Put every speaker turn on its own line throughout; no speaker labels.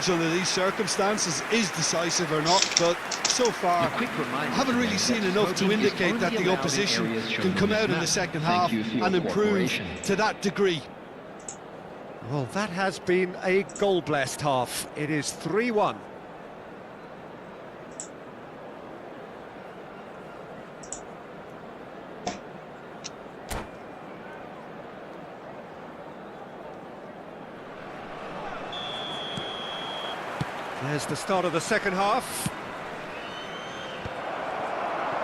judge under these circumstances is decisive or not, but so far I haven't really seen enough to indicate that the opposition can come out in the second half and improve to that degree.
Well, that has been a goal-blessed half. It is 3-1. There's the start of the second half.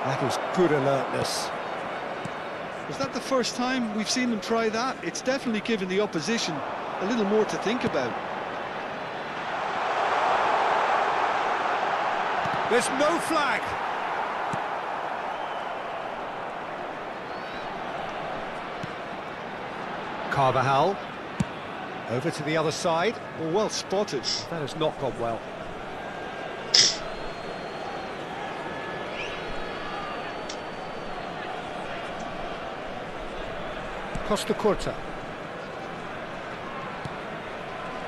That was good alertness.
Was that the first time we've seen them try that? It's definitely given the opposition a little more to think about.
There's no flag. Carvajal. Over to the other side.
Well spotted.
That has not gone well. Costa Curta.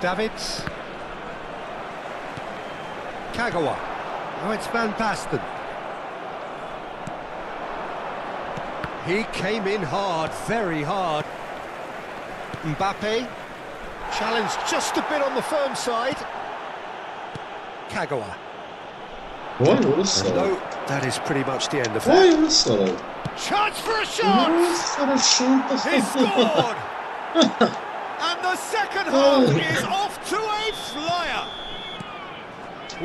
Davids. Kagawa. Now it's Van Basten. He came in hard, very hard. Mbappe. Challenged just a bit on the firm side. Kagawa.
Why whistle?
No, that is pretty much the end of
Why
that.
whistle?
Chance for a shot! He scored! And the second half is off to a flyer!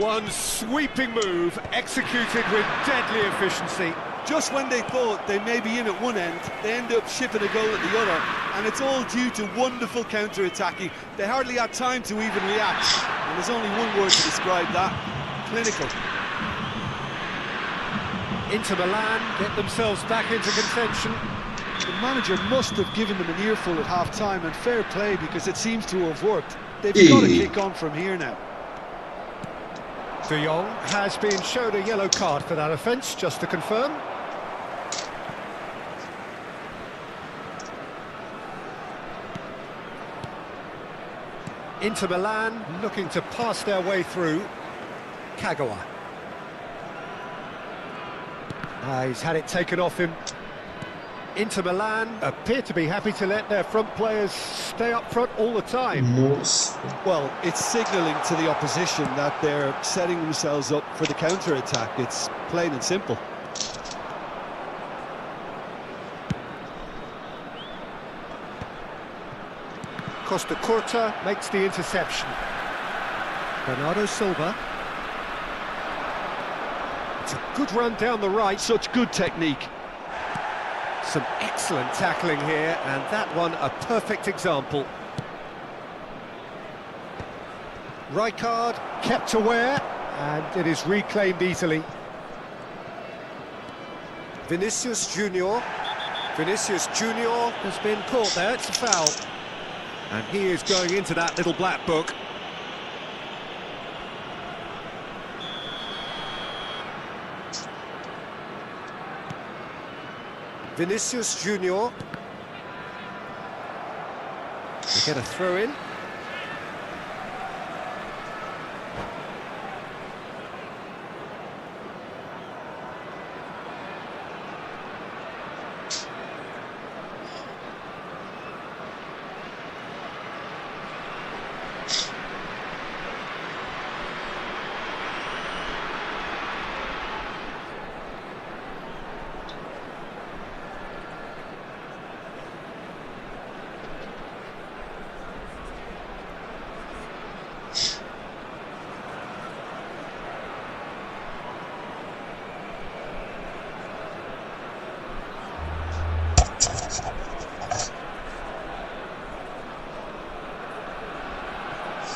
One sweeping move, executed with deadly efficiency.
Just when they thought they may be in at one end, they end up shipping a goal at the other, and it's all due to wonderful counter-attacking. They hardly had time to even react, and there's only one word to describe that: clinical.
Inter Milan get themselves back into contention.
The manager must have given them an earful at half-time, and fair play, because it seems to have worked. They've got to kick on from here now.
De Jong has been showed a yellow card for that offence, just to confirm. Inter Milan looking to pass their way through. Kagawa. He's had it taken off him. Inter Milan appear to be happy to let their front players stay up front all the time.
Well, it's signalling to the opposition that they're setting themselves up for the counter-attack. It's plain and simple.
Costa Curta makes the interception. Bernardo Silva. It's a good run down the right.
Such good technique.
Some excellent tackling here, and that one a perfect example. Rijkaard kept aware, and it is reclaimed easily. Vinicius Junior. Vinicius Junior has been caught there, it's a foul. And he is going into that little black book. Vinicius Junior. They get a throw in.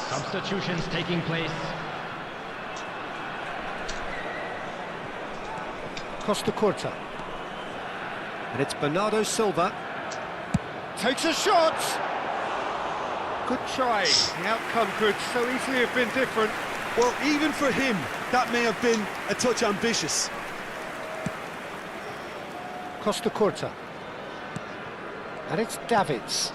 Substitutions taking place.
Costa Curta. And it's Bernardo Silva. Takes a shot! Good try. The outcome could so easily have been different.
Well, even for him, that may have been a touch ambitious.
Costa Curta. And it's Davids.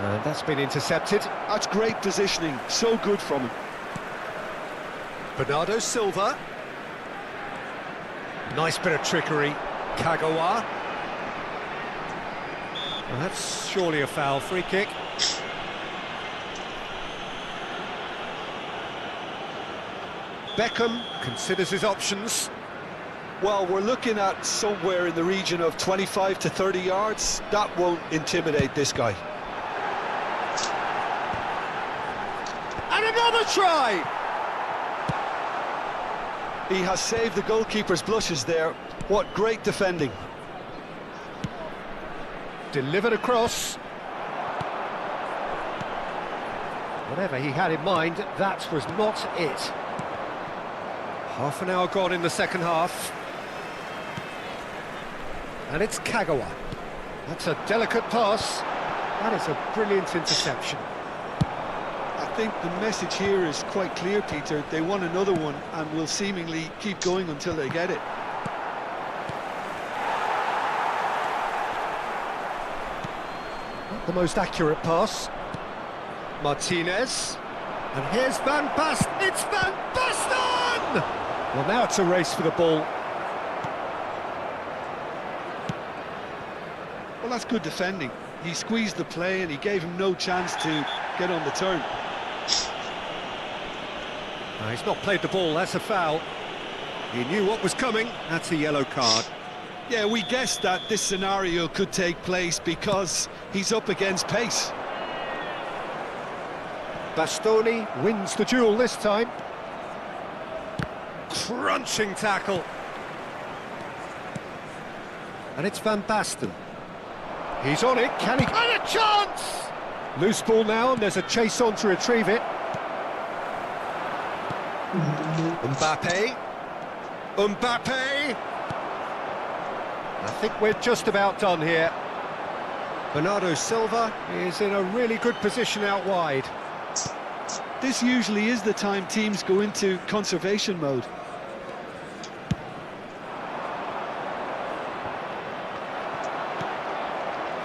And that's been intercepted.
That's great positioning, so good from him.
Bernardo Silva. Nice bit of trickery. Kagawa. Well, that's surely a foul. Free kick. Beckham considers his options.
Well, we're looking at somewhere in the region of 25 to 30 yards. That won't intimidate this guy.
And another try!
He has saved the goalkeeper's blushes there. What great defending.
Delivered across. Whatever he had in mind, that was not it. Half an hour gone in the second half. And it's Kagawa. That's a delicate pass. That is a brilliant interception.
I think the message here is quite clear, Peter. They want another one and will seemingly keep going until they get it.
Not the most accurate pass. Martinez. And here's Van Basten. It's Van Basten! Well, now it's a race for the ball.
Well, that's good defending. He squeezed the play and he gave him no chance to get on the turn.
He's not played the ball, that's a foul. He knew what was coming, that's a yellow card.
Yeah, we guessed that this scenario could take place because he's up against pace.
Bastoni wins the duel this time. Crunching tackle. And it's Van Basten. He's on it, can he? And a chance! Loose ball now, and there's a chase on to retrieve it. Mbappe. Mbappe! I think we're just about done here. Bernardo Silva is in a really good position out wide.
This usually is the time teams go into conservation mode.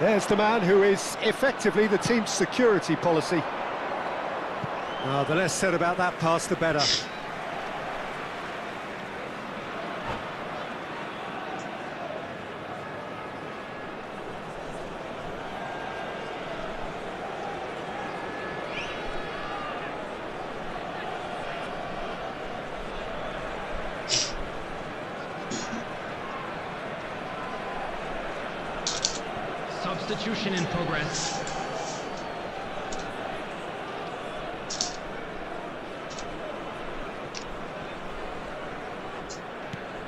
There's the man who is effectively the team's security policy. The less said about that pass, the better.
Substitution in progress.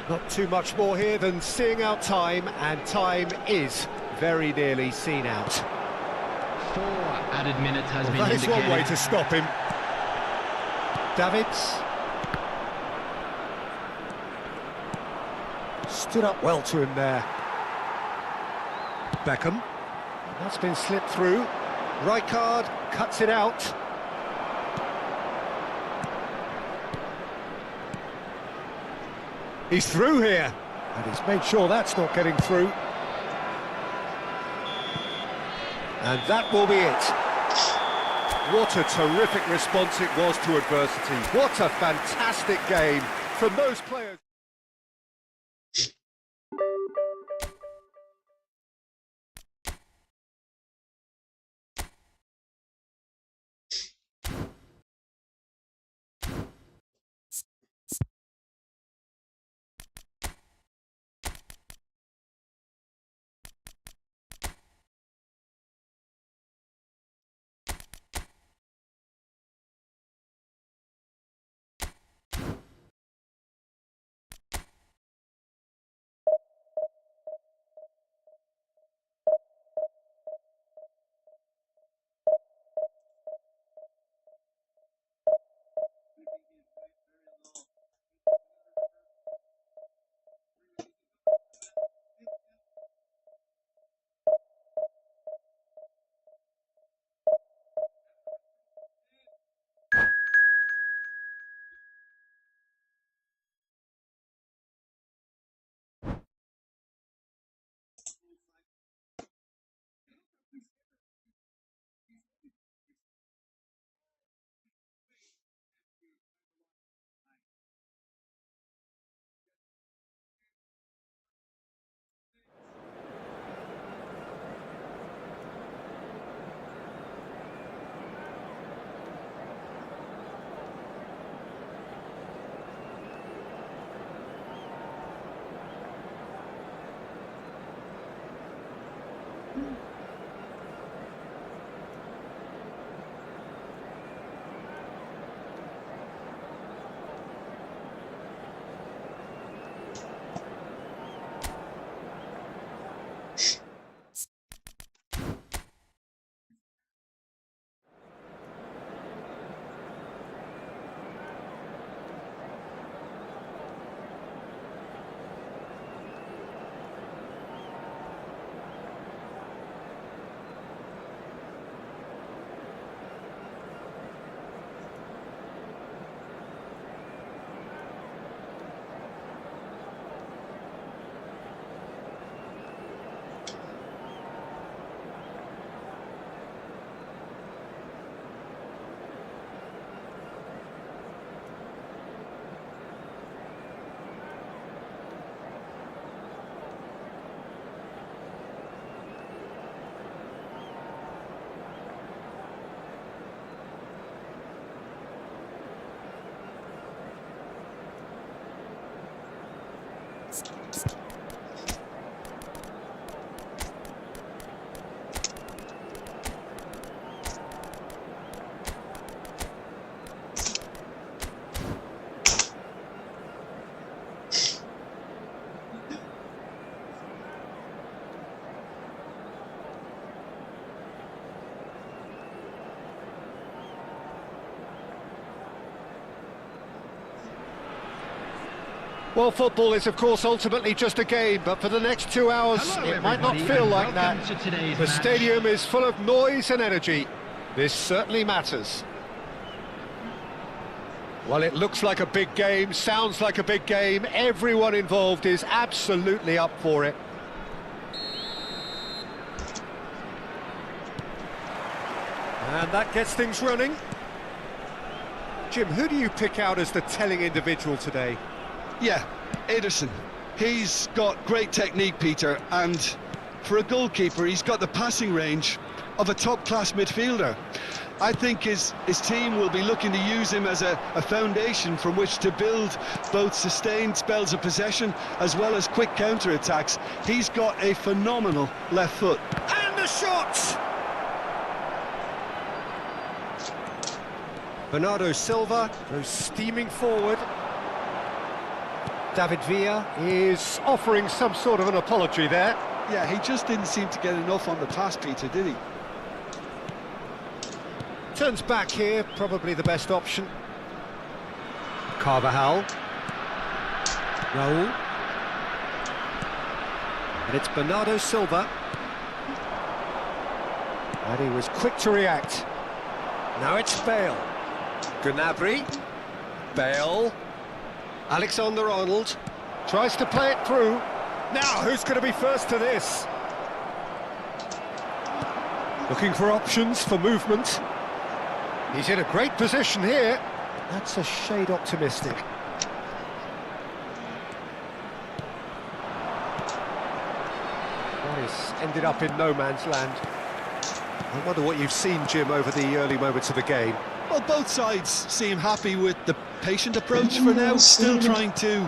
Not too much more here than seeing out time, and time is very nearly seen out.
4 added minutes has been
That is
indicated.
one way to stop him. Davids. Stood up well to him there. Beckham. That's been slipped through. Rijkaard cuts it out. He's through here, and he's made sure that's not getting through. And that will be it. What a terrific response it was to adversity. What a fantastic game from those players. Well, football is, of course, ultimately just a game, but for the next 2 hours,
Hello,
it might not
everybody,
feel
and
like that.
welcome to today's
The
match.
stadium is full of noise and energy. This certainly matters. Well, it looks like a big game, sounds like a big game. Everyone involved is absolutely up for it. And that gets things running. Jim, who do you pick out as the telling individual today?
Yeah, Ederson. He's got great technique, Peter, and for a goalkeeper, he's got the passing range of a top-class midfielder. I think his team will be looking to use him as a foundation from which to build both sustained spells of possession as well as quick counter-attacks. He's got a phenomenal left foot.
And the shot! Bernardo Silva goes steaming forward. David Villa is offering some sort of an apology there.
Yeah, he just didn't seem to get enough on the pass, Peter, did he?
Turns back here, probably the best option. Carvajal. Raul. And it's Bernardo Silva. And he was quick to react. Now it's Bale. Gnabry. Bale. Alexander-Arnold. Tries to play it through. Now, who's going to be first to this? Looking for options for movement. He's in a great position here. That's a shade optimistic. That is ended up in no man's land. I wonder what you've seen, Jim, over the early moments of the game.
Well, both sides seem happy with the patient approach for now, still trying to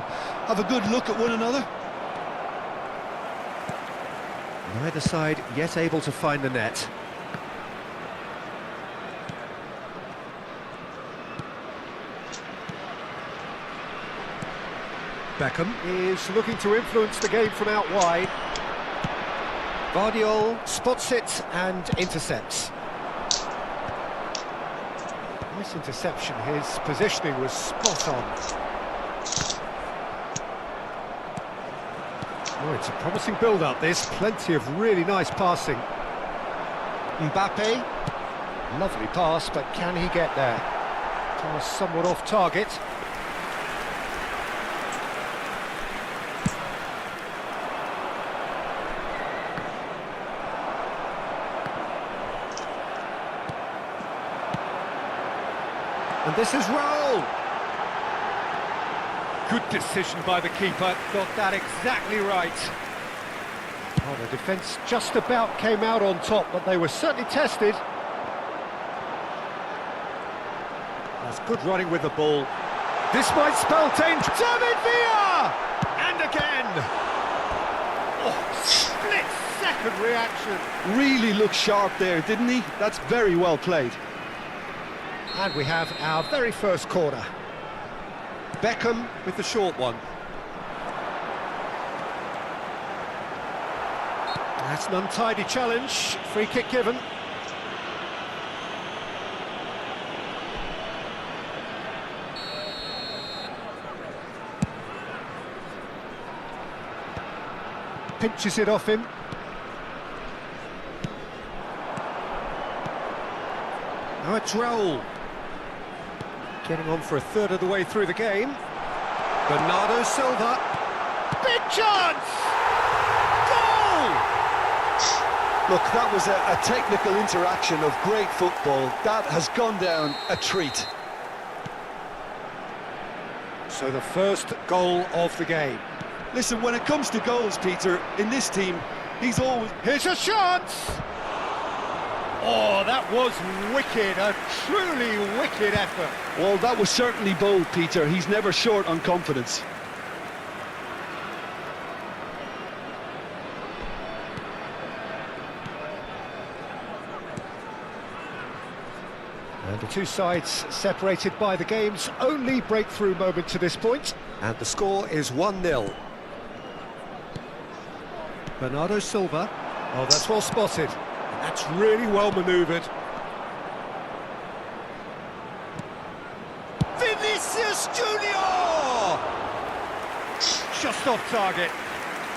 have a good look at one another.
Neither side yet able to find the net. Beckham is looking to influence the game from out wide. Vardiol spots it and intercepts. Nice interception, his positioning was spot on. Oh, it's a promising build-up, this. Plenty of really nice passing. Mbappe. Lovely pass, but can he get there? Pass somewhat off target. And this is Raul. Good decision by the keeper, got that exactly right. Oh, the defence just about came out on top, but they were certainly tested. That's good running with the ball. This might spell danger. David Villa! And again! Oh, split-second reaction.
Really looked sharp there, didn't he? That's very well played.
And we have our very first corner. Beckham with the short one. That's an untidy challenge. Free kick given. Pinches it off him. Now it's Raul. Getting on for a third of the way through the game. Bernardo Silva. Big chance! Goal!
Look, that was a technical interaction of great football. That has gone down a treat.
So the first goal of the game.
Listen, when it comes to goals, Peter, in this team, he's always...
Here's a chance! Oh, that was wicked, a truly wicked effort.
Well, that was certainly bold, Peter. He's never short on confidence.
And the two sides separated by the game's only breakthrough moment to this point. And the score is 1-0. Bernardo Silva. Oh, that's well spotted. And that's really well manoeuvred. Vinicius Junior! Just off target.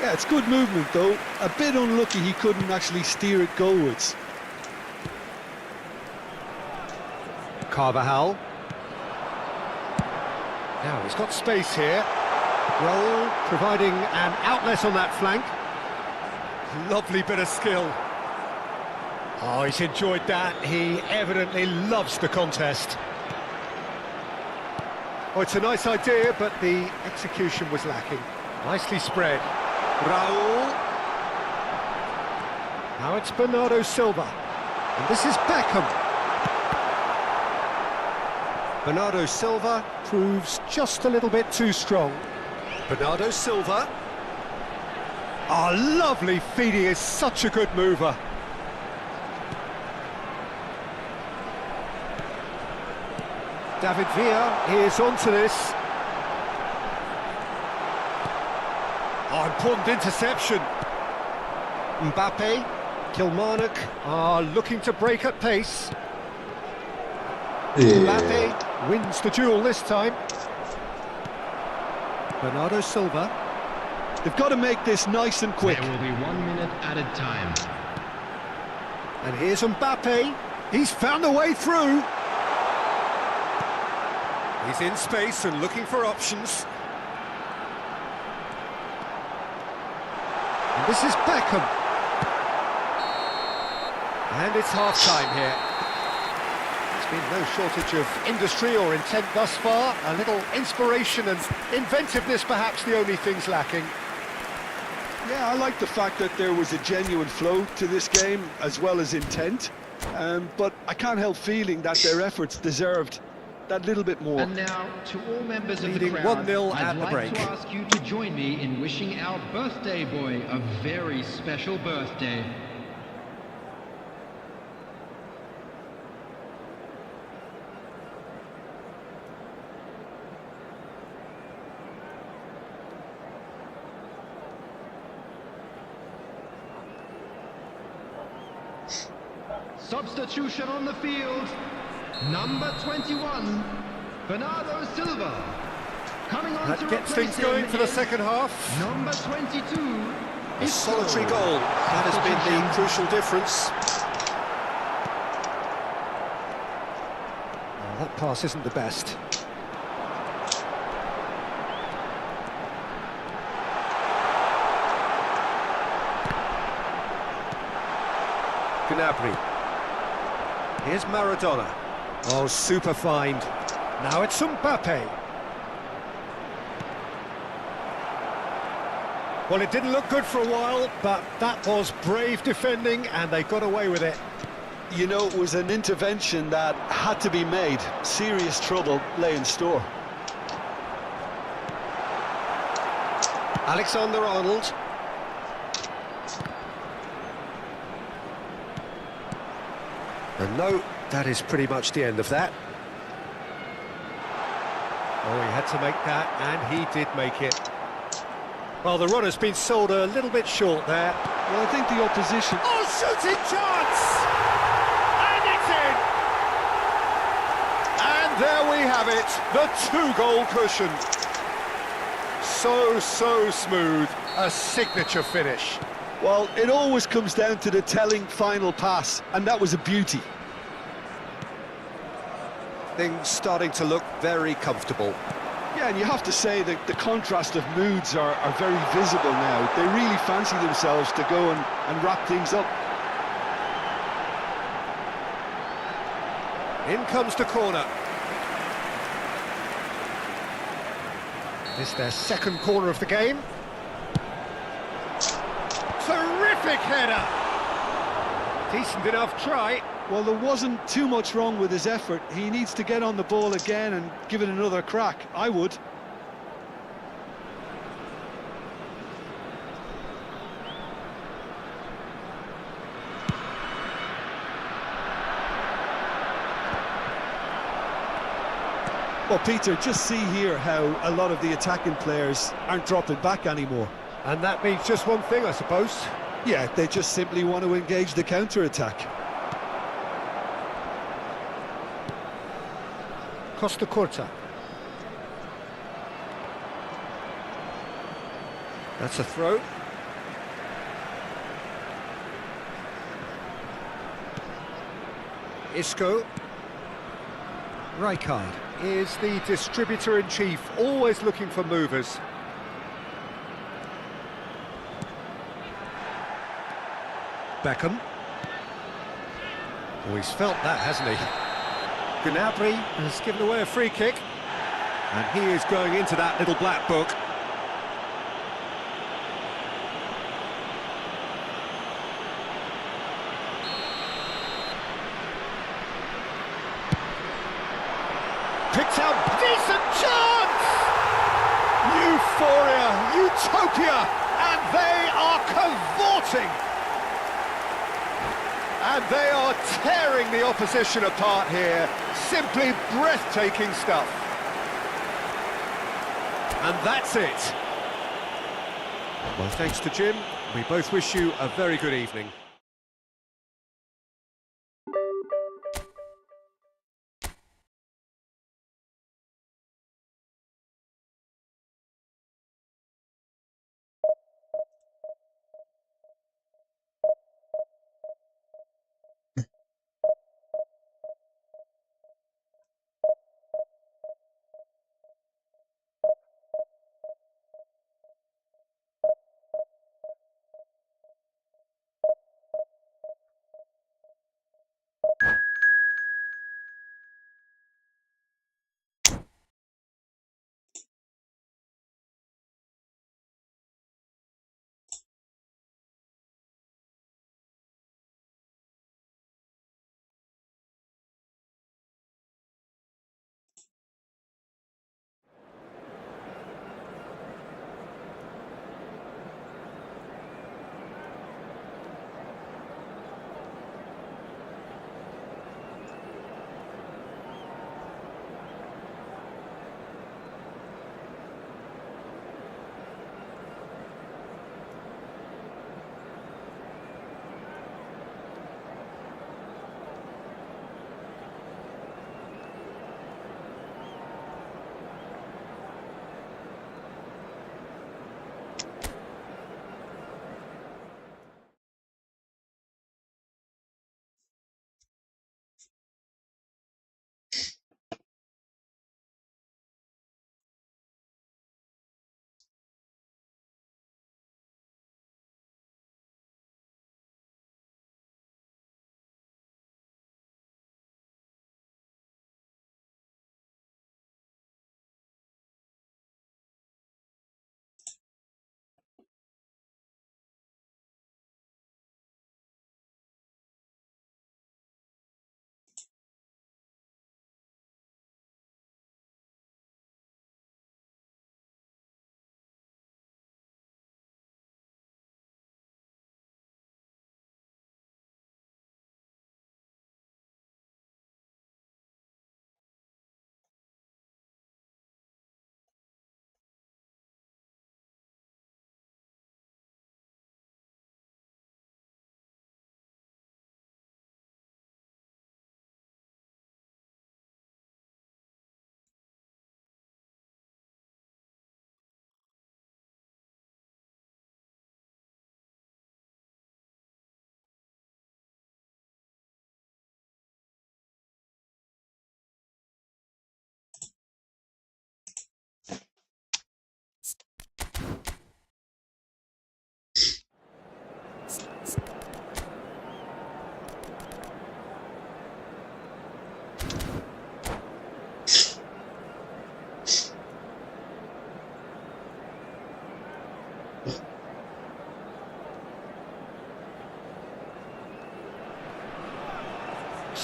Yeah, it's good movement though. A bit unlucky he couldn't actually steer it goalwards.
Carvajal. Now he's got space here. Raul providing an outlet on that flank. Lovely bit of skill. Oh, he's enjoyed that. He evidently loves the contest. Oh, it's a nice idea, but the execution was lacking. Nicely spread. Raul. Now it's Bernardo Silva. And this is Beckham. Bernardo Silva proves just a little bit too strong. Bernardo Silva. Oh, lovely feet. He is such a good mover. David Villa is onto this. Oh, important interception. Mbappe, Kilmarnock are looking to break at pace. Mbappe wins the duel this time. Bernardo Silva.
They've got to make this nice and quick.
There will be 1 minute added time.
And here's Mbappe. He's found a way through. He's in space and looking for options. And this is Beckham. And it's half-time here. There's been no shortage of industry or intent thus far. A little inspiration and inventiveness, perhaps the only things lacking.
Yeah, I like the fact that there was a genuine flow to this game as well as intent. But I can't help feeling that their efforts deserved that little bit more.
And now, to all members of the
Leading
crowd,
1-0 at
I'd
the
like
break.
to ask you to join me in wishing our birthday boy a very special birthday. Substitution on the field. Number 21, Bernardo Silva. Coming on
That
to
gets
replace
things going
him
for the
is
second half.
Number 22.
A solitary goal. That has been the crucial difference. Oh, that pass isn't the best. Gnabry. Here's Maradona. Oh, super find. Now it's Mbappe. Well, it didn't look good for a while, but that was brave defending, and they got away with it.
You know, it was an intervention that had to be made. Serious trouble lay in store.
Alexander-Arnold. And no, that is pretty much the end of that. Oh, he had to make that, and he did make it. Well, the runner's been sold a little bit short there.
Well, I think the opposition...
Oh, shooting chance! And it's in! And there we have it, the two-goal cushion. So smooth, a signature finish.
Well, it always comes down to the telling final pass, and that was a beauty.
Things starting to look very comfortable.
Yeah, and you have to say that the contrast of moods are very visible now. They really fancy themselves to go and wrap things up.
In comes the corner. This is their second corner of the game. Terrific header! Decent enough try.
Well, there wasn't too much wrong with his effort. He needs to get on the ball again and give it another crack. I would. Well, Peter, just see here how a lot of the attacking players aren't dropping back anymore.
And that means just one thing, I suppose.
Yeah, they just simply want to engage the counter-attack.
Costa Curta. That's a throw. Isco. Rijkaard is the distributor-in-chief, always looking for movers. Beckham. Oh, he's felt that, hasn't he? Gnabry has given away a free kick. And he is going into that little black book. Picked out, decent chance! Euphoria, utopia, and they are cavorting! And they are tearing the opposition apart here. Simply breathtaking stuff. And that's it. Well, thanks to Jim. We both wish you a very good evening.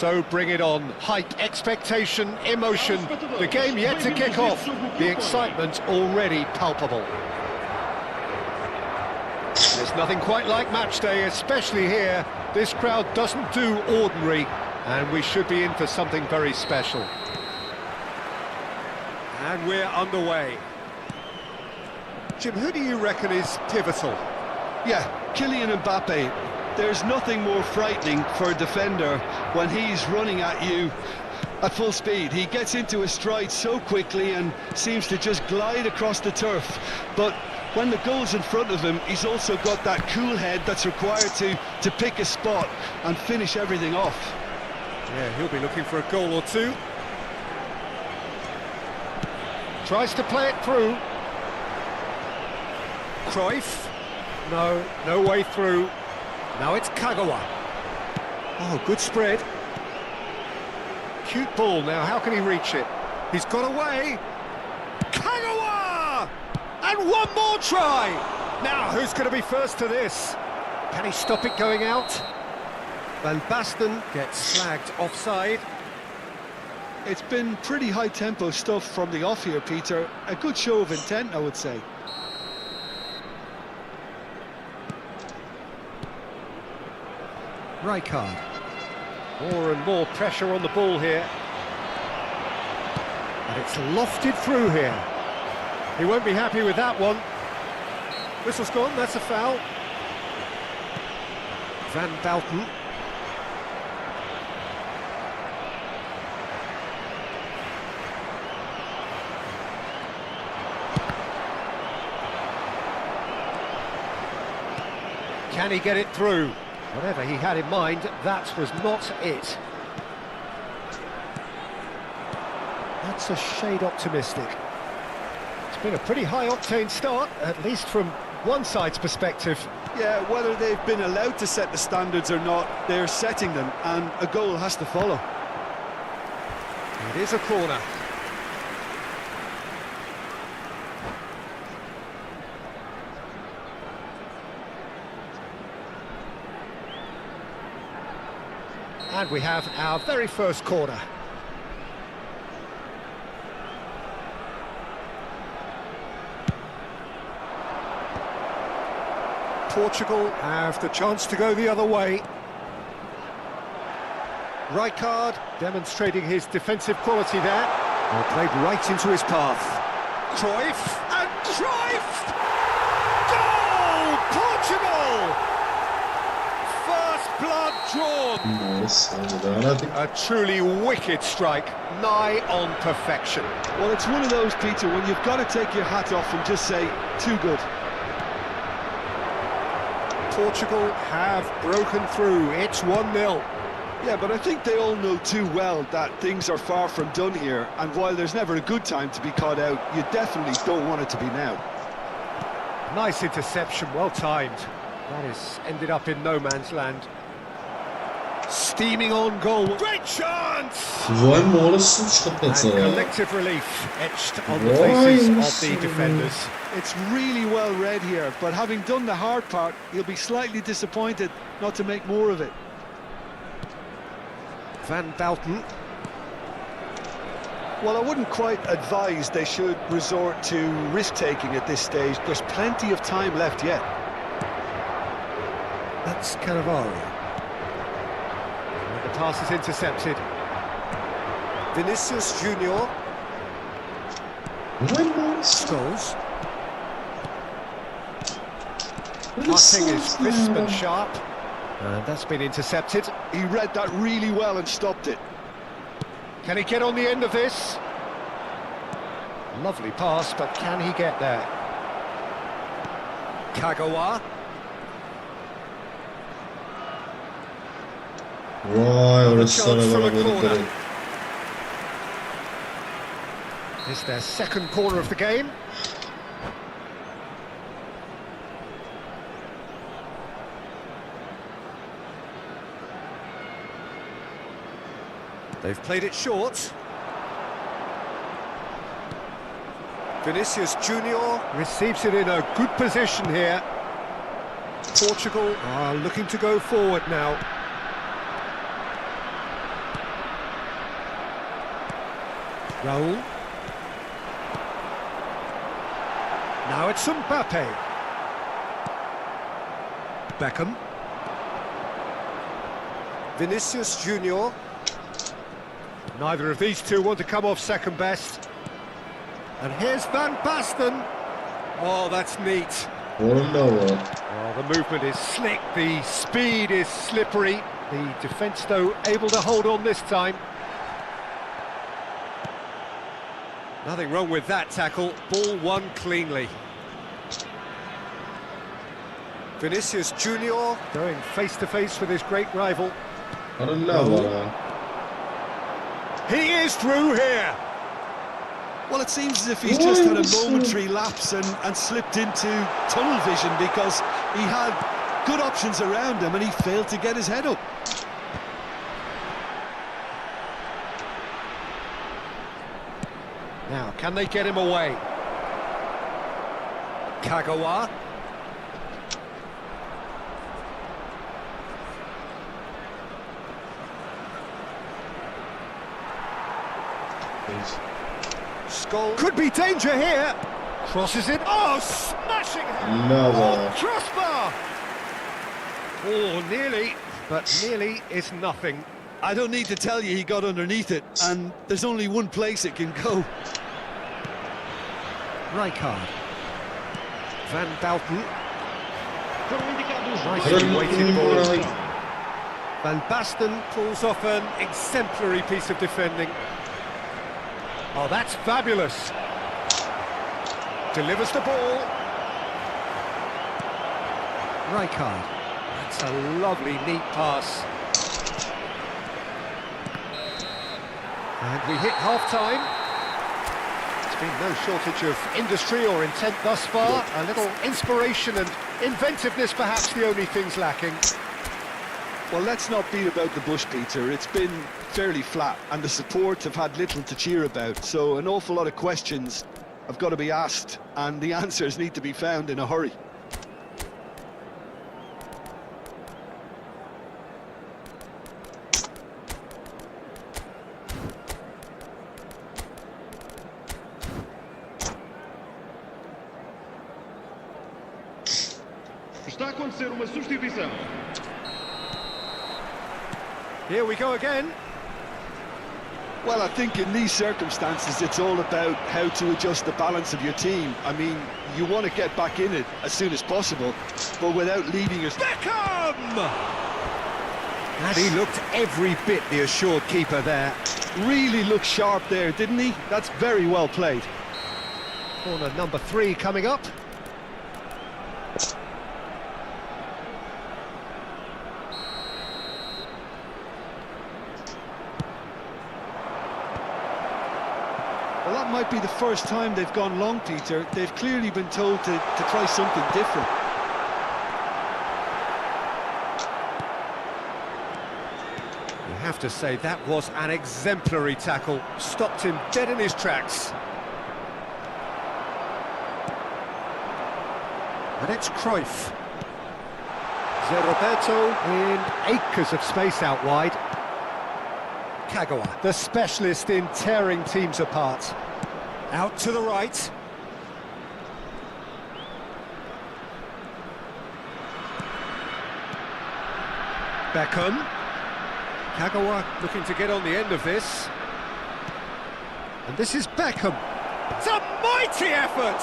So bring it on. Hype, expectation, emotion. The game yet to kick off. The excitement already palpable. There's nothing quite like match day, especially here. This crowd doesn't do ordinary, and we should be in for something very special. And we're underway. Jim, who do you reckon is pivotal?
Yeah, Kylian Mbappe. There's nothing more frightening for a defender when he's running at you at full speed. He gets into his stride so quickly and seems to just glide across the turf. But when the goal's in front of him, he's also got that cool head that's required to pick a spot and finish everything off.
Yeah, he'll be looking for a goal or two. Tries to play it through. Cruyff. No way through. Now it's Kagawa. Oh, good spread. Cute ball now, how can he reach it? He's got away. Kagawa! And one more try! Now, who's going to be first to this? Can he stop it going out? Van Basten gets slagged offside.
It's been pretty high-tempo stuff from the off here, Peter. A good show of intent, I would say.
Rijkaard. More and more pressure on the ball here. And it's lofted through here. He won't be happy with that one. Whistle's gone, that's a foul. Van Basten. Can he get it through? Whatever he had in mind, that was not it. That's a shade optimistic. It's been a pretty high-octane start, at least from one side's perspective.
Yeah, whether they've been allowed to set the standards or not, they're setting them, and a goal has to follow.
It is a corner. And we have our very first corner. Portugal have the chance to go the other way. Rijkaard demonstrating his defensive quality there. Well, played right into his path. Cruyff, and Cruyff! Goal! Portugal! First blood drawn.
Nossa, verdik.
A truly wicked strike, nigh on perfection.
Well, it's one of those, Peter, when you've got to take your hat off and just say, too good.
Portugal have broken through, it's 1-0.
Yeah, but I think they all know too well that things are far from done here, and while there's never a good time to be caught out, you definitely don't want it to be now.
Nice interception, well timed. That has ended up in no man's land. Steaming on goal, great chance!
Vay målesın işte
And
peta ya.
collective relief etched on the
Vay
faces of
mısın?
the defenders.
It's really well read here, but having done the hard part, he'll be slightly disappointed not to make more of it.
Van Basten.
Well, I wouldn't quite advise they should resort to risk-taking at this stage. There's plenty of time left yet.
That's Cannavaro. The pass is intercepted. Vinicius Junior.
Vay målesın.
Scholes.
Böyle
Passing is crisp
sanki
and
ya.
sharp. And that's been intercepted.
He read that really well and stopped it.
Can he get on the end of this? Lovely pass, but can he get there? Kagawa.
Vay orası sana
Chance from
bana
a
böyle
corner.
böyle.
It's their second corner of the game. They've played it short. Vinicius Junior receives it in a good position here. Portugal are looking to go forward now. Raul. Now it's Mbappe. Beckham. Vinicius Junior. Neither of these two want to come off second best. And here's Van Basten. Oh, that's neat.
What a no.
Oh, the movement is slick, the speed is slippery. The defence, though, able to hold on this time. Nothing wrong with that tackle. Ball won cleanly. Vinicius Junior going face-to-face with his great rival.
I don't know.
He is through here.
Well, it seems as if he's just had a momentary lapse and slipped into tunnel vision, because he had good options around him and he failed to get his head up.
Now, can they get him away? Kagawa. Skull. Could be danger here. Crosses it. Oh, smashing it.
No.
Oh, crossbar. Oh, nearly. But nearly is nothing.
I don't need to tell you he got underneath it, and there's only one place it can go.
Rijkaard. Van Bouten.
I
Nicely
don't
weighted ball.
know.
Van Basten pulls off an exemplary piece of defending. Oh, that's fabulous. Delivers the ball. Rijkaard. That's a lovely, neat pass. And we hit half-time. There's been no shortage of industry or intent thus far. A little inspiration and inventiveness, perhaps the only things lacking.
Well, let's not beat about the bush, Peter. It's been fairly flat, and the support have had little to cheer about. So an awful lot of questions have got to be asked, and the answers need to be found in a hurry.
Está a acontecer uma substituição.
Here we go again.
Well, I think in these circumstances, it's all about how to adjust the balance of your team. I mean, you want to get back in it as soon as possible, but without leaving your...
Beckham! And he looked every bit the assured keeper there.
Really looked sharp there, didn't he? That's very well played.
Corner number 3 coming up.
Well, that might be the first time they've gone long, Peter. They've clearly been told to try something different.
You have to say that was an exemplary tackle. Stopped him dead in his tracks. And it's Cruyff. Roberto in acres of space out wide. Kagawa, the specialist in tearing teams apart. Out to the right. Beckham. Kagawa looking to get on the end of this. And this is Beckham. It's a mighty effort!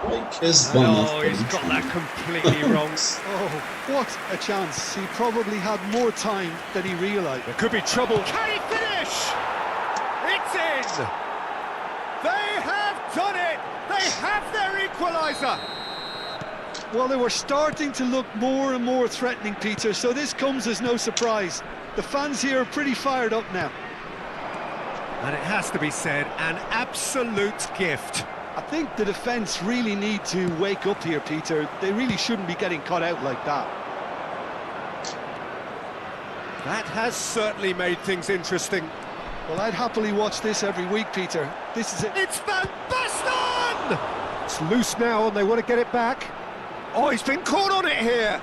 Oh, he's got that completely wrong.
Oh, what a chance. He probably had more time than he realised.
There could be trouble. Can he finish? It's in! They have done it! They have their equaliser!
Well, they were starting to look more and more threatening, Peter, so this comes as no surprise. The fans here are pretty fired up now.
And it has to be said, an absolute gift.
I think the defence really need to wake up here, Peter. They really shouldn't be getting caught out like that.
That has certainly made things interesting.
Well, I'd happily watch this every week, Peter. This is it.
It's Van Basten! It's loose now and they want to get it back. Oh, he's been caught on it here.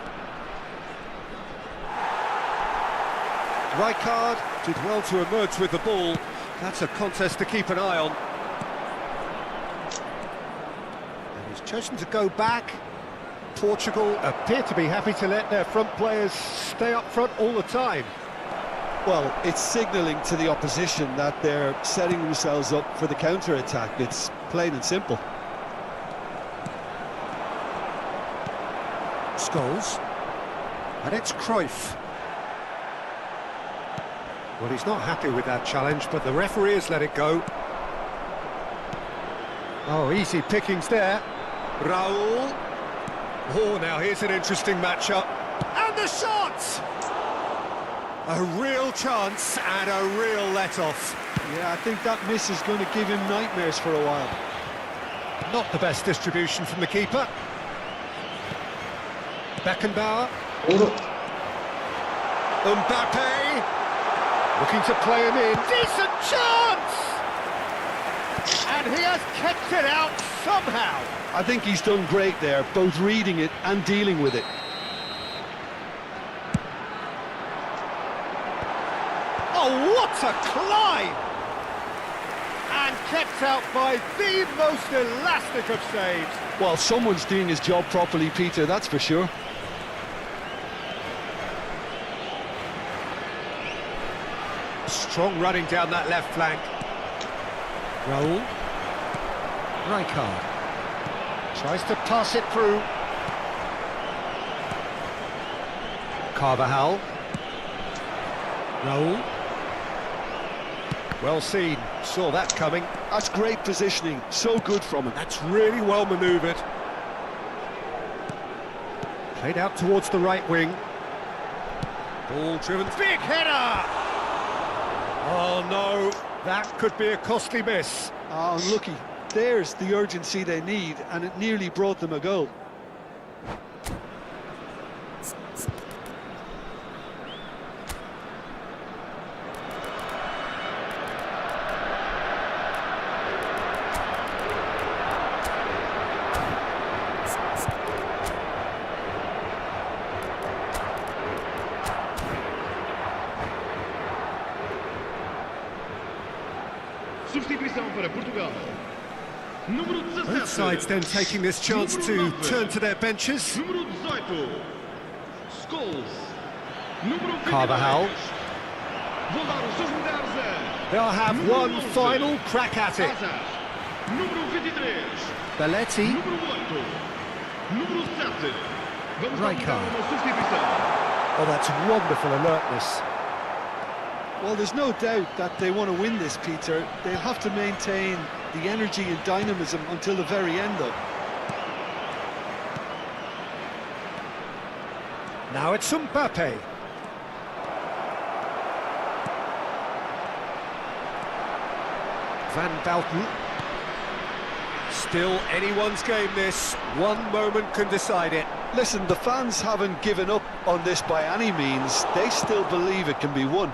Rijkaard did well to emerge with the ball. That's a contest to keep an eye on. And he's chosen to go back. Portugal appear to be happy to let their front players stay up front all the time.
Well, it's signalling to the opposition that they're setting themselves up for the counter-attack. It's plain and simple.
Scholes. And it's Cruyff. Well, he's not happy with that challenge, but the referee has let it go. Oh, easy pickings there. Raul. Oh, now here's an interesting matchup. And the shot! A real chance and a real let-off.
Yeah, I think that miss is going to give him nightmares for a while.
Not the best distribution from the keeper. Beckenbauer.
Vur.
Mbappe. Looking to play him in. Decent chance! And he has kept it out somehow.
I think he's done great there, both reading it and dealing with it.
Oh, what a climb! And kept out by the most elastic of saves.
Well, someone's doing his job properly, Peter, that's for sure.
Strong running down that left flank. Raul. Rijkaard. Tries to pass it through. Carvajal. Raul. Well seen, saw that coming.
That's great positioning, so good from him.
That's really well manoeuvred. Played out towards the right wing. Ball driven, big header! Oh no, that could be a costly miss.
Oh, unlucky. There's the urgency they need, and it nearly brought them a goal.
Substituição para Portugal. Número 17.
Both sides then taking this chance to turn to their benches.
Número 18. Scholes. Número 22.
Carvajal.
Vão dar os seus lugares.
They'll have
Número
one
11.
final crack at it.
Hazard. Número 23.
Belletti.
Número 8. Número 7. Vamos
Rijkaard.
dar uma substituição.
Oh, that's wonderful alertness.
Well, there's no doubt that they want to win this, Peter. They'll have to maintain the energy and dynamism until the very end, though.
Now it's Mbappe. Van Belten. Still anyone's game this. One moment can decide it.
Listen, the fans haven't given up on this by any means. They still believe it can be won.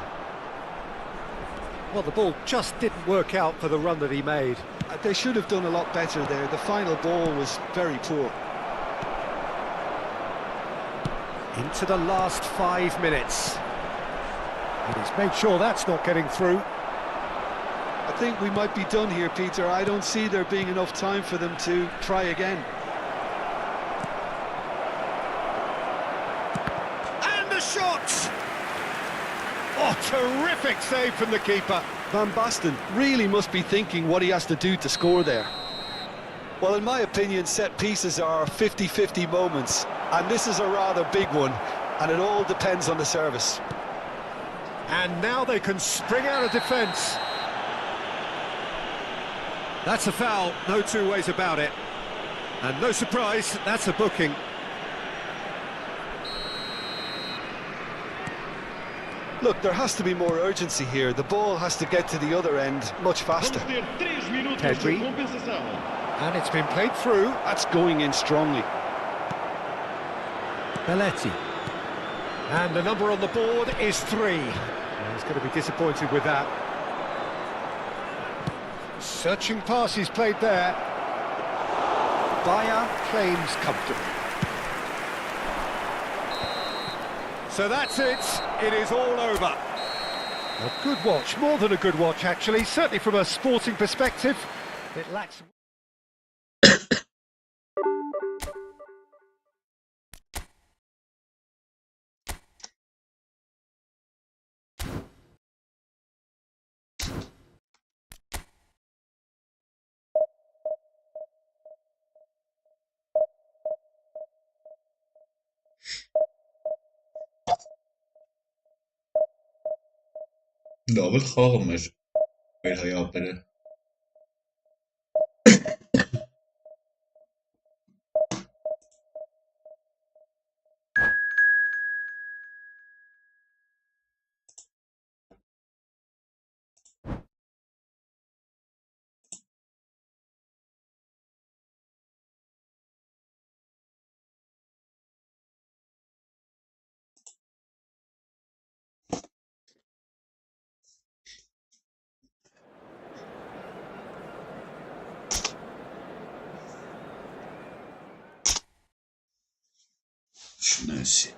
Well, the ball just didn't work out for the run that he made.
They should have done a lot better there. The final ball was very poor.
Into the last 5 minutes. And he's made sure that's not getting through.
I think we might be done here, Peter. I don't see there being enough time for them to try again.
And the shot! Oh, terrific save from the keeper.
Van Basten really must be thinking what he has to do to score there. Well, in my opinion, set pieces are 50-50 moments, and this is a rather big one, and it all depends on the service.
And now they can spring out of defence. That's a foul, no two ways about it. And no surprise, that's a booking.
Look, there has to be more urgency here. The ball has to get to the other end much faster.
Vamos ter 3 minutos
Pedri.
de compensação.
And it's been played through.
That's going in strongly.
Belletti. And the number on the board is 3. He's going to be disappointed with that. Searching passes played there. Bayer claims comfortably. So that's it. It is all over. A good watch, more than a good watch actually, certainly from a sporting perspective. It lacks...
dobbelt kommer vil ha jobbere. Şunu sil.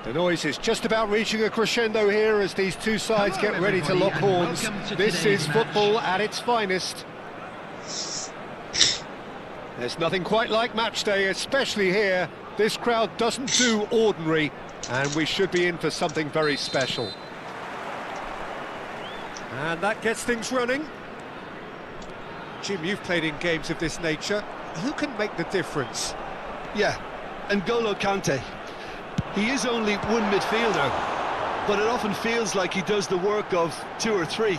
The noise is just about reaching a crescendo here as these two sides get ready to lock horns. This is football at its finest. There's nothing quite like match day, especially here. This crowd doesn't do ordinary, and we should be in for something very special. And that gets things running. Jim, you've played in games of this nature. Who can make the difference?
Yeah, N'Golo Kante. He is only one midfielder, but it often feels like he does the work of two or three.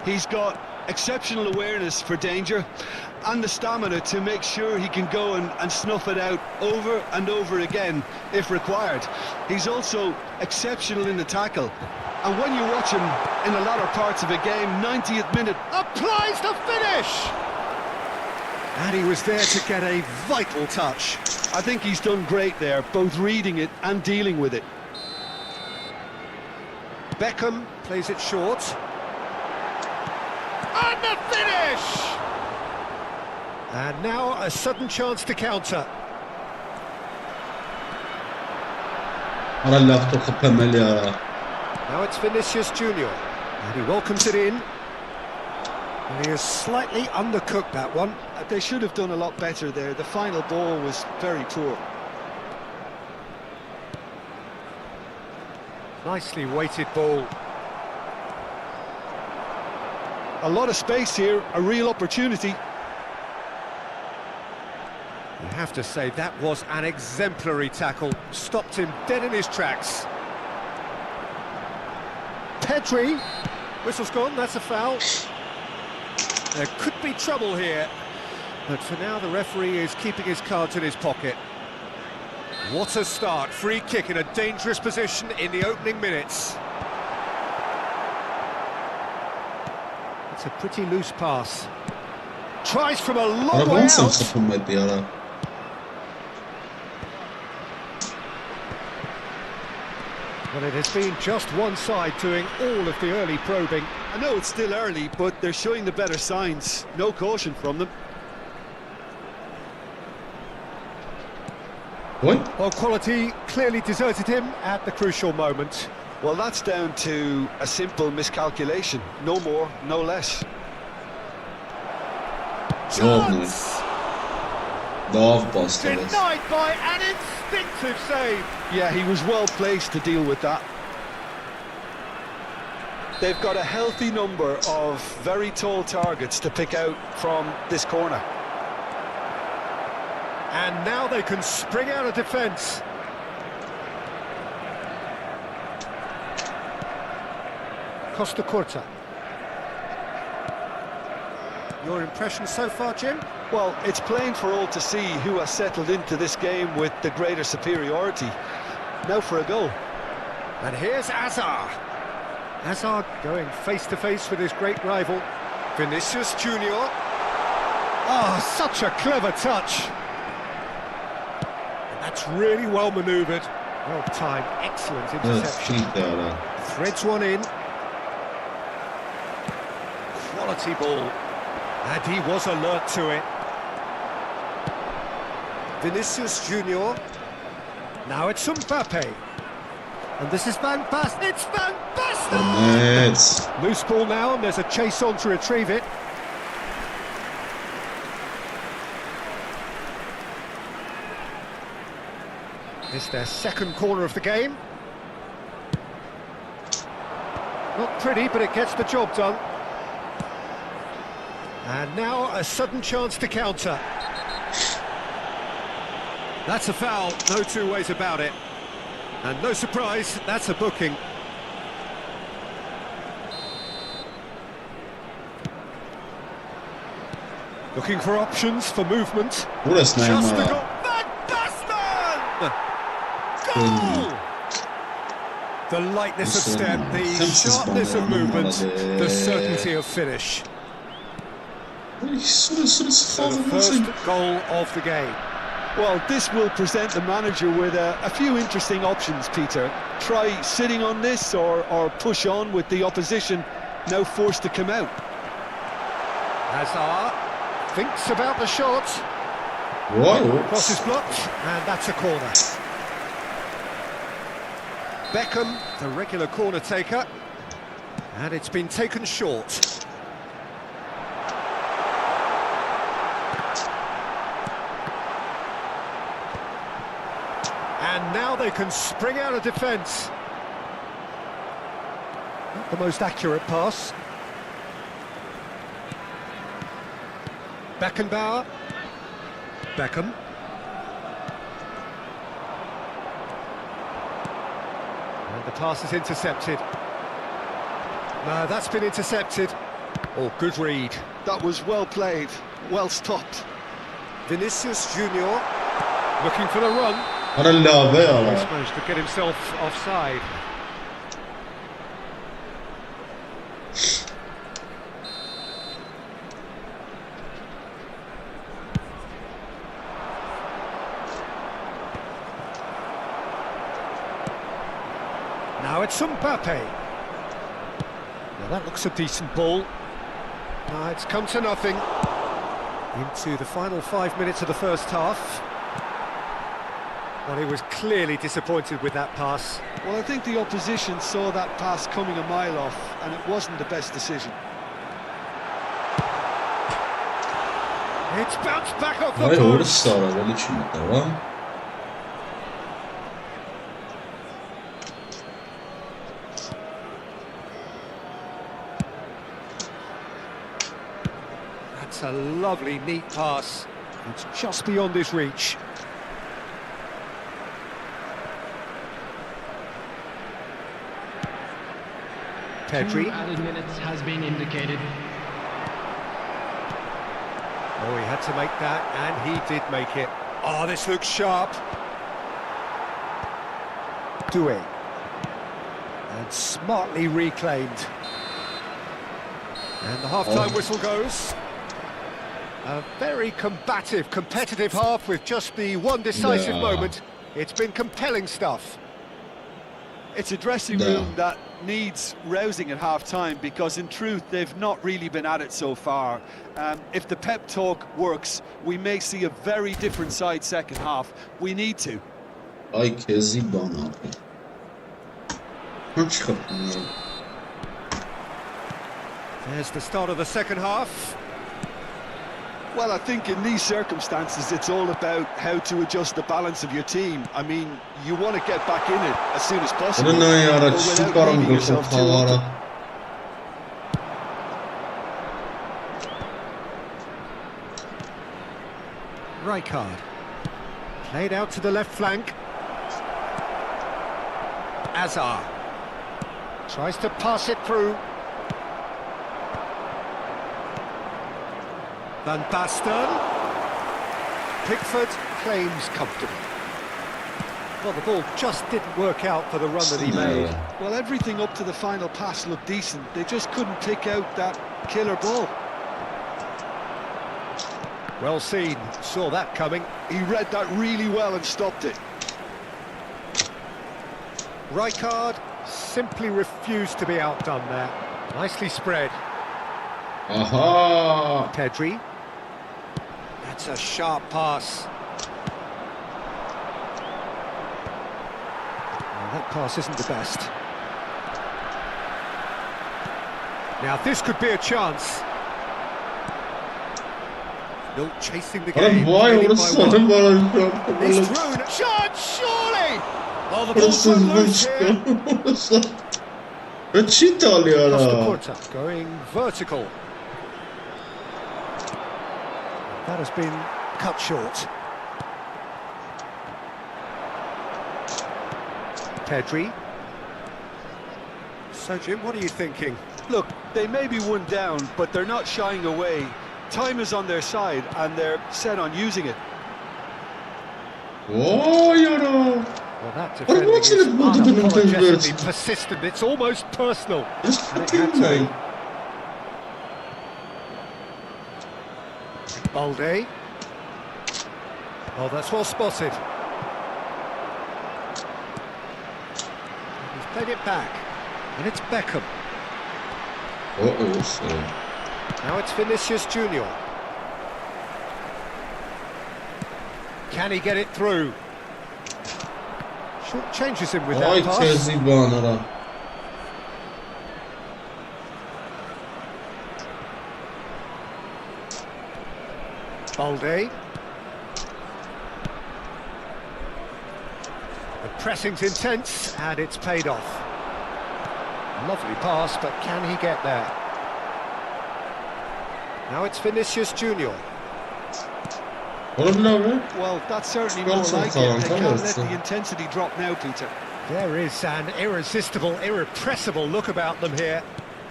He's got exceptional awareness for danger and the stamina to make sure he can go and snuff it out over and over again if required. He's also exceptional in the tackle. And when you watch him in the latter parts of a game, 90th minute,
Applies the finish! And he was there to get a vital touch.
I think he's done great there, both reading it and dealing with it.
Beckham plays it short. And the finish! And now a sudden chance to counter.
Har han lagt opp Pemmel göra?
Now it's Vinicius Junior, and he welcomes it in. And he has slightly undercooked that one.
They should have done a lot better there. The final ball was very poor.
Nicely weighted ball.
A lot of space here, a real opportunity.
You have to say that was an exemplary tackle. Stopped him dead in his tracks. Pedri. Whistle's gone, that's a foul. There could be trouble here. But for now, the referee is keeping his cards in his pocket. What a start. Free kick in a dangerous position in the opening minutes. It's a pretty loose pass. Tries from a long way
Araban
out.
kapılmadı ya.
Well, it has been just one side doing all of the early probing.
I know it's still early, but they're showing the better signs. No caution from them.
What?
Well, quality clearly deserted him at the crucial moment.
Well, that's down to a simple miscalculation. No more, no less.
Chance!
Dav bastı.
Denied by an instinctive save.
Yeah, he was well placed to deal with that. They've got a healthy number of very tall targets to pick out from this corner.
And now they can spring out of defence. Costa Curta. Your impression so far, Jim?
Well, it's plain for all to see who has settled into this game with the greater superiority. Now for a goal.
And here's Azar. Azar going face-to-face with his great rival, Vinicius Junior. Oh, such a clever touch. And that's really well manoeuvred. Well timed, excellent interception. Threads one in. Quality ball. And he was alert to it. Vinicius Junior. Now it's Mbappe. And this is Van Basten. It's Van Basten!
Net.
Loose ball now, and there's a chase on to retrieve it. It's their second corner of the game. Not pretty, but it gets the job done. And now a sudden chance to counter. That's a foul, no two ways about it. And no surprise, that's a booking. Looking for options for movement.
Burası ne
Just the
ama?
goal. Van Basten! Goal! The lightness of step, the sharpness of movement, the certainty of finish. So the first goal of the game.
Well, this will present the manager with a few interesting options, Peter. Try sitting on this or push on with the opposition now forced to come out.
Hazard thinks about the shot. Cross is blocked, and that's a corner. Beckham, the regular corner taker, and it's been taken short. And now they can spring out of defence. Not the most accurate pass. Beckenbauer. Beckham. And the pass is intercepted. No, that's been intercepted. Oh, good read.
That was well played, well stopped.
Vinicius Junior looking for the run.
Para lave
He's
ala.
managed to get himself offside. Now it's Mbappe. Now that looks a decent ball. It's come to nothing. Into the final 5 minutes of the first half. Well, he was clearly disappointed with that pass.
Well, I think the opposition saw that pass coming a mile off, and it wasn't the best decision.
It's bounced back off the
Vay
post.
orası arabalı şimdi devam.
That's a lovely, neat pass. It's just beyond his reach. Pedri.
2 added minutes has been indicated.
Oh, he had to make that, and he did make it. Oh, this looks sharp. Doué. And smartly reclaimed. And the half-time whistle goes. A very combative, competitive half with just the one decisive moment. It's been compelling stuff.
It's a dressing room that needs rousing at half-time, because in truth they've not really been at it so far. If the pep talk works, we may see a very different side second half. We need to.
Ay kezi bana. Kaç kapıyor?
There's the start of the second half.
Well, I think in these circumstances it's all about how to adjust the balance of your team. I mean, you want to get back in it as soon as possible,
Bunu ne yara
but without
çıkarım
leaving yourself too
kafalara.
open.
Rijkaard. Played out to the left flank. Hazard. Tries to pass it through. Van Basten. Pickford claims comfortably. Well, the ball just didn't work out for the run that he made.
Well, everything up to the final pass looked decent. They just couldn't pick out that killer ball.
Well seen, saw that coming.
He read that really well and stopped it.
Rijkaard simply refused to be outdone there. Nicely spread.
Aha!
Pedri. That's a sharp pass. That pass isn't the best. Now this could be a chance. Still chasing the
Adam
game.
vay
trailing by
orası
one.
sana bana
He's through. Chance, surely! Oh, the ball's
orası
gone
hızlı
loose here.
çıkıyor. Orası. Ve çit alıyor
Costa
ha.
Curta going vertical. That has been cut short. Pedri. So Jim, what are you thinking?
Look, they may be one down, but they're not shying away. Time is on their side, and they're set on using it.
Vay yara.
Well, that
What
defending
what's
is
in it? What did the
unapologetically
Nuggets?
persistent. It's almost personal.
Just
And it
fucking
had to be.
man.
Balde. Oh, that's well spotted. He's played it back. And it's Beckham.
Oh,
Now it's Vinicius Junior. Can he get it through? Short changes him with
Ay
that pass.
Keziban ara.
Balde. The pressing's intense and it's paid off. Lovely pass, but can he get there? Now it's Vinicius Junior.
Olabilir abi.
Well, that's certainly more
Well,
like
so
it. They
far,
can't let
so-
the intensity drop now, Peter.
There is an irresistible, irrepressible look about them here.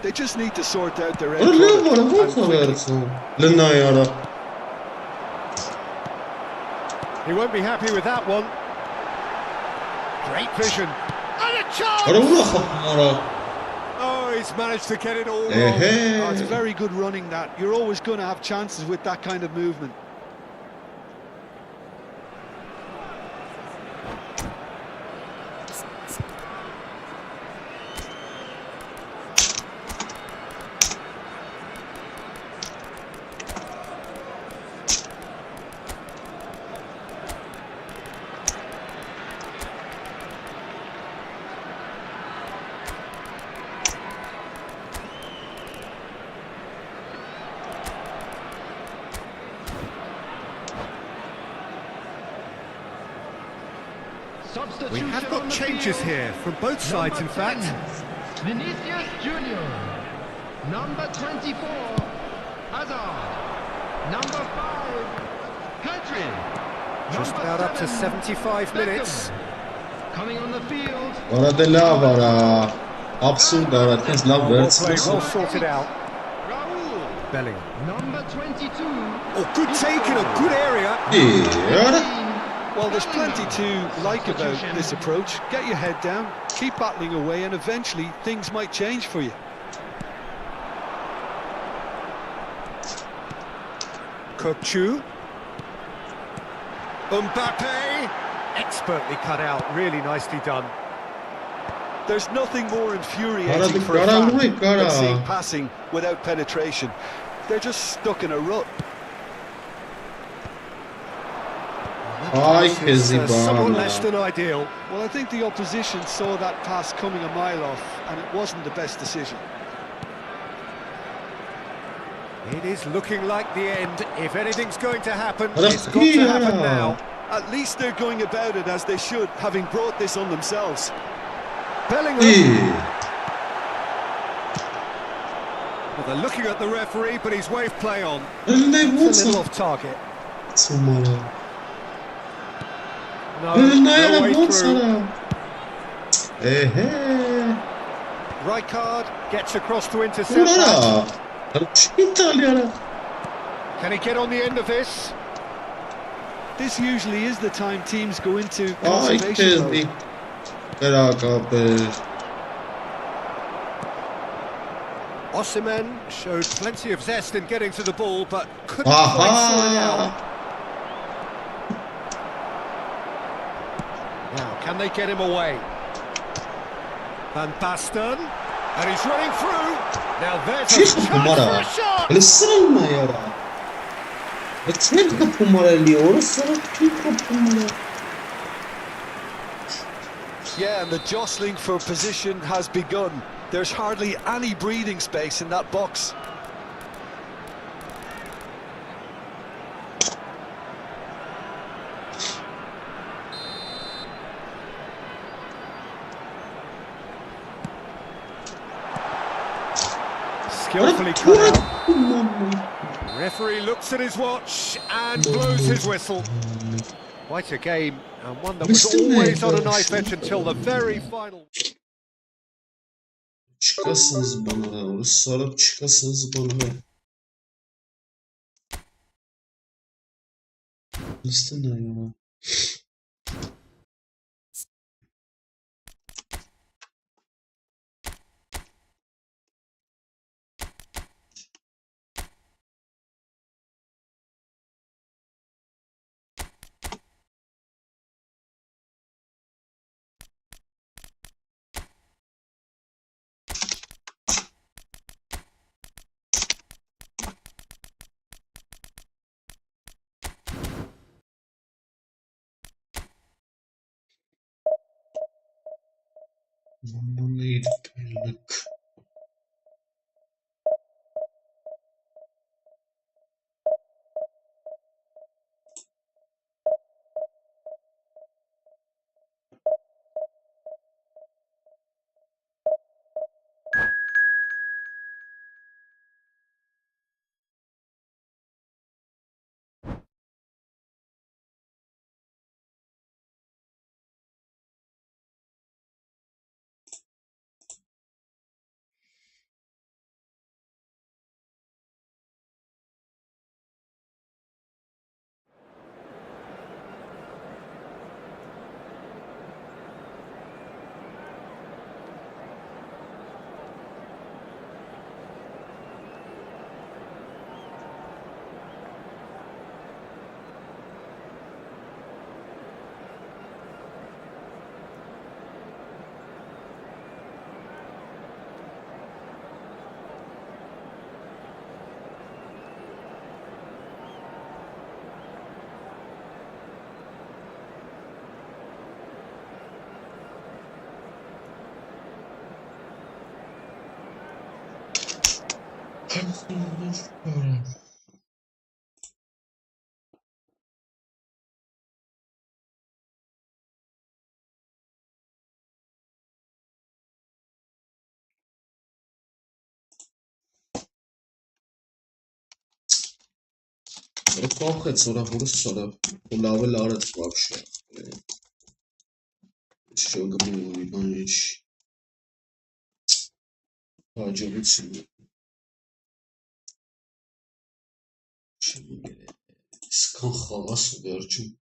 They just need to sort out their end
Olabilir bu
product,
arada.
and
Çok
quickly.
seversin. Lina yara.
He won't be happy with that one. Great vision. And a
Ara
chance!
vura kapım ara.
Oh, he's managed to get it all wrong.
Oh, it's
Ehe.
very good running that. You're always going to have chances with that kind of movement.
We have got changes here from both sides, in fact.
Vinicius Junior. Number 24, Hazard. Number 5, Country.
Just about up to 75 minutes.
Coming on the field.
Arada lav var ha. Absurd ara. Kez lav
Well
versin.
played, well sorted out.
Raul.
Bellingham.
Number 22.
Oh, good take in a good area.
Yara.
Well, there's plenty to like about this approach. Get your head down, keep battling away, and eventually things might change for you.
Kökçü. Mbappe. Expertly cut out, really nicely done.
There's nothing more infuriating
Aradık,
for a
ara
fan
vurayım, ara.
than seeing passing without penetration. They're just stuck in a rut.
Ay
It's, somewhat
Keziban
less
ara.
than ideal.
Well, I think the opposition saw that pass coming a mile off, and it wasn't the best decision.
It is looking like the end. If anything's going to happen,
Ara,
it's got to happen
yeah.
now.
At least they're going about it as they should, having brought this on themselves.
Bellingham.
İyi.
Well, they're looking at the referee, but he's waved play on.
Önünde
It's a little
vursa.
off target.
Sumara.
No,
Önünde
no
yara
way through.
vursana. Ehe.
Rijkaard gets across to intercept
Vur
that.
ara. Çit al yara.
Can he get on the end of this?
This usually is the time teams go into
Ay
conservation mode.
Kezi. Beraber.
Osimhen showed plenty of zest in getting to the ball, but couldn't quite sort it out.
Aha.
Now, can they get him away? Van Basten, and he's running through. Now there's a
Çift
chance for
numara.
a shot.
Öyle sıralma yara. Tek kapı numara liyor. Orası çift kapı numara.
Yeah, and the jostling for position has begun. There's hardly any breathing space in that box.
Skillfully cut out. Referee looks at his watch and blows his whistle. Quite a game, and one that was always on a knife edge until the very final.
Çıkasınız bana be. Orası sarıp çıkasınız bana be. Liste ne ya? Bu neydi bellik? Рукавкается, урагурсора, улавы ларец вообще. Еще говорю, Иванович. Acılık şimdi. Skan havası vercim.